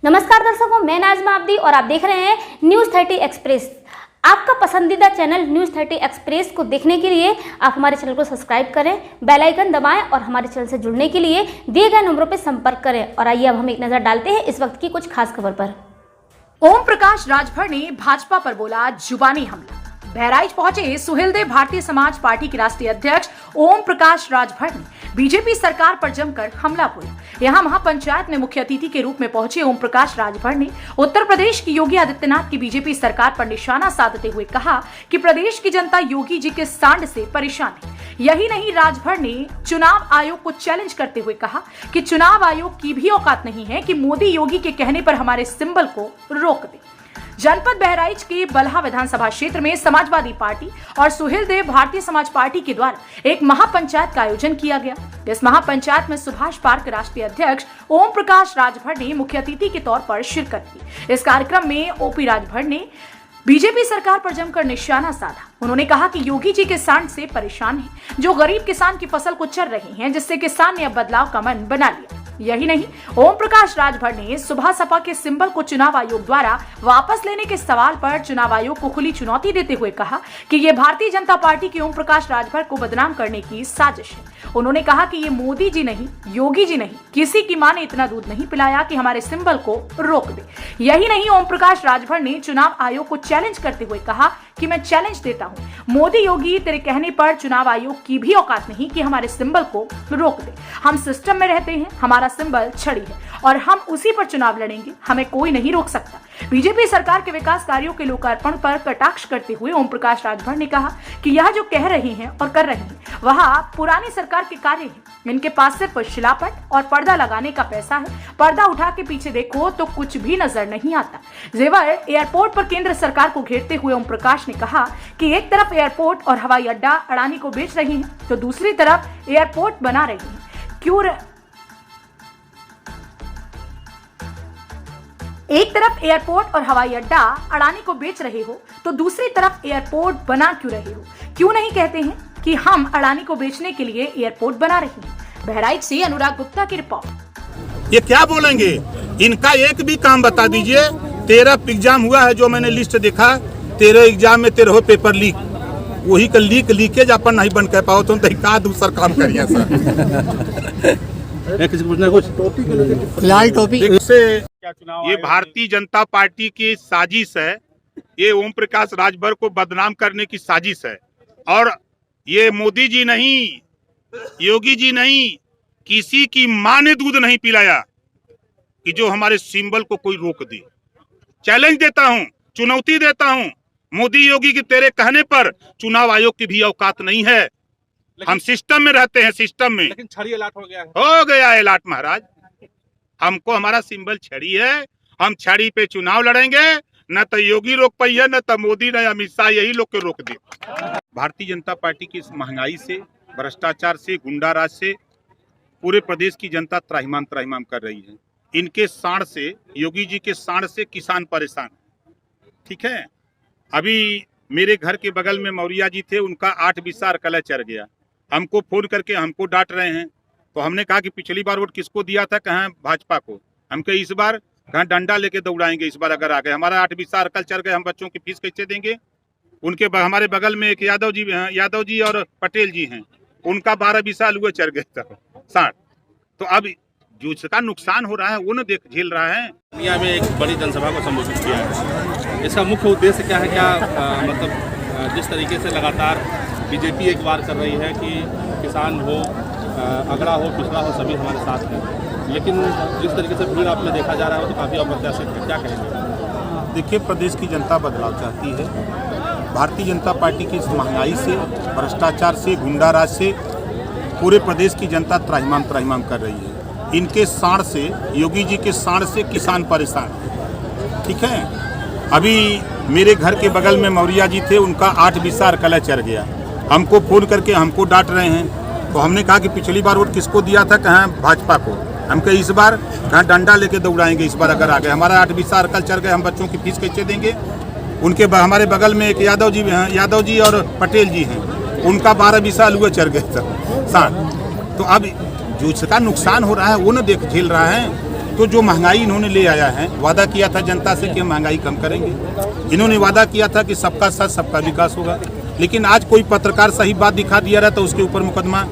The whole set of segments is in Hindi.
नमस्कार दर्शकों, मैं नाज़मा आब्दी और आप देख रहे हैं न्यूज़ 30 एक्सप्रेस। आपका पसंदीदा चैनल न्यूज़ 30 एक्सप्रेस को देखने के लिए आप हमारे चैनल को सब्सक्राइब करें, बेल आइकन दबाएं और हमारे चैनल से जुड़ने के लिए दिए गए नंबरों पर संपर्क करें। और आइए अब हम एक नज़र डालते हैं इस वक्त की कुछ खास खबर पर। ओम प्रकाश राजभर ने भाजपा पर बोला जुबानी हमला। बहराइच पहुंचे सुहेलदेव भारतीय समाज पार्टी के राष्ट्रीय अध्यक्ष ओम प्रकाश राजभर ने बीजेपी सरकार पर जमकर हमला बोला। यहां महापंचायत में मुख्य अतिथि के रूप में पहुंचे ओम प्रकाश राजभर ने उत्तर प्रदेश की योगी आदित्यनाथ की बीजेपी सरकार पर निशाना साधते हुए कहा कि प्रदेश की जनता योगी जी के सांड से परेशान है। यही नहीं, राजभर ने चुनाव आयोग को चैलेंज करते हुए कहा कि चुनाव आयोग की भी औकात नहीं है कि मोदी योगी के कहने पर हमारे सिंबल को रोक दे। जनपद बहराइच के बलहा विधानसभा क्षेत्र में समाजवादी पार्टी और सुहेलदेव भारतीय समाज पार्टी के द्वारा एक महापंचायत का आयोजन किया गया। इस महापंचायत में सुभाष पार्क राष्ट्रीय अध्यक्ष ओम प्रकाश राजभर ने मुख्य अतिथि के तौर पर शिरकत की। इस कार्यक्रम में ओपी राजभर ने बीजेपी सरकार पर जमकर निशाना साधा। उन्होंने कहा कि योगी जी के सांड से परेशान हैं, जो गरीब किसान की फसल को चर रहे हैं, जिससे किसान ने अब बदलाव का मन बना लिया। यही नहीं, ओम प्रकाश राजभर ने सुबह सपा के सिंबल को चुनाव आयोग द्वारा वापस लेने के सवाल पर चुनाव आयोग को खुली चुनौती देते हुए कहा कि ये भारतीय जनता पार्टी के ओम प्रकाश राजभर को बदनाम करने की साजिश है। उन्होंने कहा कि ये मोदी जी नहीं, योगी जी नहीं, किसी की मां ने इतना दूध नहीं पिलाया कि हमारे सिंबल को रोक दे। यही नहीं, ओम प्रकाश राजभर ने चुनाव आयोग को चैलेंज करते हुए कहा कि मैं चैलेंज देता हूं, मोदी योगी तेरे कहने पर चुनाव आयोग की भी औकात नहीं कि हमारे सिंबल को रोक दे। हम सिस्टम में रहते हैं, हमारा सिंबल छड़ी है और हम उसी पर चुनाव लड़ेंगे, हमें कोई नहीं रोक सकता। बीजेपी सरकार के विकास कार्यों के लोकार्पण पर कटाक्ष करते हुए ओम प्रकाश राजभर ने कहा कि यह जो कह रहे हैं और कर रहे हैं वह पुरानी सरकार के कार्य हैं। इनके पास सिर्फ शिलापट और पर्दा लगाने का पैसा है। पर्दा उठा के पीछे देखो तो कुछ भी नजर नहीं आता। जेवर एयरपोर्ट पर केंद्र सरकार को घेरते हुए ओम प्रकाश ने कहा कि एक तरफ एयरपोर्ट और हवाई अड्डा अडानी को बेच रही हैं, तो दूसरी तरफ एयरपोर्ट बना रही हैं। एक तरफ एयरपोर्ट और हवाई अड्डा अडानी को बेच रहे हो तो दूसरी तरफ एयरपोर्ट बना क्यों रहे हो? क्यों नहीं कहते हैं कि हम अडानी को बेचने के लिए एयरपोर्ट बना रहे हैं? बहराइच से अनुराग गुप्ता की रिपोर्ट। ये क्या बोलेंगे? इनका एक भी काम बता दीजिए। 13 एग्जाम हुआ है जो मैंने लिस्ट देखा, 13 एग्जाम में 13 पेपर लीक। वही का लीकेज अपन नहीं बन कर पाओ तो का दूसरा काम करिए सर। लाल टोपी ये भारतीय जनता पार्टी की साजिश है। ये ओम प्रकाश राजभर को बदनाम करने की साजिश है और ये मोदी जी नहीं, योगी जी नहीं, किसी की मां ने दूध नहीं पिलाया कि जो हमारे सिंबल को कोई रोक दे। चैलेंज देता हूं, चुनौती देता हूं, मोदी योगी के तेरे कहने पर चुनाव आयोग की भी औकात नहीं है। हम सिस्टम में रहते हैं, सिस्टम में। लेकिन छड़ी अलाट हो गया है। हो गया है अलाट महाराज। हमको हमारा सिंबल छड़ी है, हम छड़ी पे चुनाव लड़ेंगे। न तो योगी रोक पाई है, न तो मोदी, न अमित शाह, यही लोग के रोक दे। भारतीय जनता पार्टी की इस महंगाई से, भ्रष्टाचार से, गुंडाराज से पूरे प्रदेश की जनता त्राहिमाम कर रही है। इनके सांड से, योगी जी के सांड से किसान परेशान। ठीक है, अभी मेरे घर के बगल में मौर्या जी थे, उनका 8 बिस्सा अरकला चर गया। हमको फोन करके हमको डांट रहे हैं। तो हमने कहा कि पिछली बार वोट किसको दिया था? कहाँ? भाजपा को। हम कहे इस बार कहाँ डंडा लेके दौड़ाएंगे इस बार अगर आ गए। हमारा 8 बिस्सा अरकल चर गए, हम बच्चों की फीस कैसे देंगे? उनके हमारे बगल में एक यादव जी और पटेल जी हैं, उनका 12 बिस्सा अलुआ चर गए था 60। तो अब जो इसका नुकसान हो रहा है वो न झेल रहा है। दुनिया में एक बड़ी जनसभा को संबोधित किया है। इसका मुख्य उद्देश्य क्या है? मतलब जिस तरीके से लगातार बीजेपी एक बार कर रही है कि किसान हो, अगड़ा हो, पिछड़ा हो, सभी हमारे साथ हैं, लेकिन जिस तरीके से भीड़ आपने देखा जा रहा है तो काफ़ी अप्रत्याशित है। क्या कहेंगे? देखिए, प्रदेश की जनता बदलाव चाहती है। भारतीय जनता पार्टी की इस महंगाई से, भ्रष्टाचार से, गुंडाराज से पूरे प्रदेश की जनता त्राहिमाम कर रही है। इनके सांड से, योगी जी के सांड से किसान परेशान है। ठीक है, अभी मेरे घर के बगल में मौर्या जी थे, उनका 8 बिस्सा अरकला चर गया। हमको फोन करके हमको डांट रहे हैं। तो हमने कहा कि पिछली बार वोट किसको दिया था? कहाँ? भाजपा को। हम कहे इस बार कहाँ डंडा लेके दौड़ाएंगे इस बार अगर आ गए। हमारा 8 बिस्सा अरकल चर गए, हम बच्चों की फीस कैसे देंगे? उनके हमारे बगल में एक यादव जी और पटेल जी हैं, उनका 12 बिस्सा अलुआ चर गए था 60। तो अब जो इसका नुकसान हो रहा है वो न झेल रहा है। तो जो महंगाई इन्होंने ले आया है, वादा किया था जनता से कि हम महंगाई कम करेंगे। इन्होंने वादा किया था कि सबका साथ सबका विकास होगा, लेकिन आज कोई पत्रकार सही बात दिखा दिया रहा तो उसके ऊपर मुकदमा।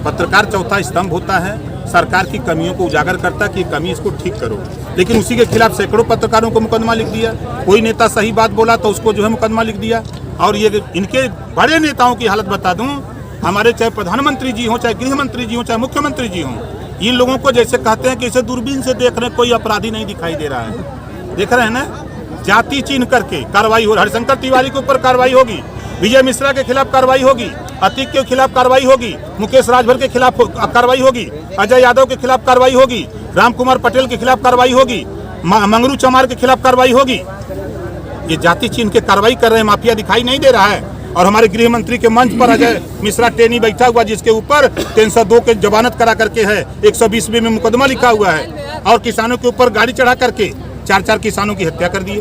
पत्रकार चौथा स्तंभ होता है, सरकार की कमियों को उजागर करता कि कमी इसको ठीक करो, लेकिन उसी के खिलाफ सैकड़ों पत्रकारों को मुकदमा लिख दिया। कोई नेता सही बात बोला तो उसको जो है मुकदमा लिख दिया। और ये इनके बड़े नेताओं की हालत बता दूं, हमारे चाहे प्रधानमंत्री जी हों, चाहे गृह मंत्री जी हों, चाहे मुख्यमंत्री जी हों, इन लोगों को जैसे कहते हैं कि इसे दूरबीन से देख रहे, कोई अपराधी नहीं दिखाई दे रहा है। देख रहे हैं ना, जाति चिन्ह करके कार्रवाई हो, हरिशंकर तिवारी के ऊपर कार्रवाई होगी, विजय मिश्रा के खिलाफ कार्रवाई होगी, अतीक के खिलाफ कार्रवाई होगी, मुकेश राजभर के खिलाफ कार्रवाई होगी, अजय यादव के खिलाफ कार्रवाई होगी, राम कुमार पटेल के खिलाफ कार्रवाई होगी, मंगरू चमार के खिलाफ कार्रवाई होगी। ये जाति चिन्ह के कार्रवाई कर रहे हैं, माफिया दिखाई नहीं दे रहा है। और हमारे गृह मंत्री के मंच पर अजय मिश्रा टेनी बैठा हुआ, जिसके ऊपर 302 के जमानत करा करके है, 120B में मुकदमा लिखा हुआ है, और किसानों के ऊपर गाड़ी चढ़ा करके 4 किसानों की हत्या कर दी,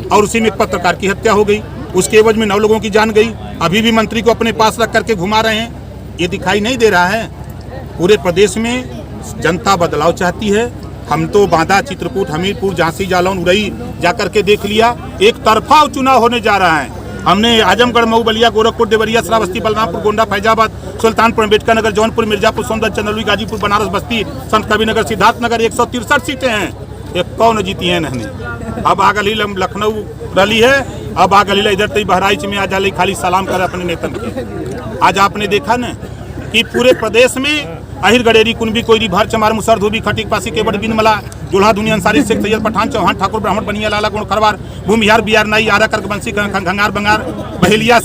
और उसी में एक पत्रकार की हत्या हो गई। उसके एवज में 9 लोगों की जान गई। अभी भी मंत्री को अपने पास रख करके घुमा रहे हैं। ये दिखाई नहीं दे रहा है। पूरे प्रदेश में जनता बदलाव चाहती है। हम तो बांदा, चित्रकूट, हमीरपुर, झांसी, जालौन, उरई जाकर के देख लिया, एक तरफा चुनाव होने जा रहा है। हमने आजमगढ़, मऊ, बलिया, गोरखपुर, देवरिया, श्रावस्ती, बलरामपुर, गोंडा, फैजाबाद, सुल्तानपुर, अम्बेडकर नगर, जौनपुर, मिर्जापुर, सोनभद्र, चंदौली, गाजीपुर, बनारस, बस्ती, संत कबीरनगर, सिद्धार्थनगर 163 सीटें हैं। ये कौन जीती है नहीं। अब आगली लखनऊ रली है, अब आगली इधर तई बहराइच में आज खाली सलाम कर अपने नेतन के। आज आपने देखा न कि पूरे प्रदेश में अहिर गडेरी, कुनबी, कोयरी, भर, चमार, मुसर, धोबी, खटीक, पासी, केवट, बिनमला, जुल्हा, दुनिया, अंसारी, शेख, सैयद, पठान, चौहान, ठाकुर, ब्राह्मण, बनिया, लाला, गुण, खरवार, भूमिहार, बिहार, नाई, आरा, कर्क, बंसी, खंगार, बंगार, बहेलिया।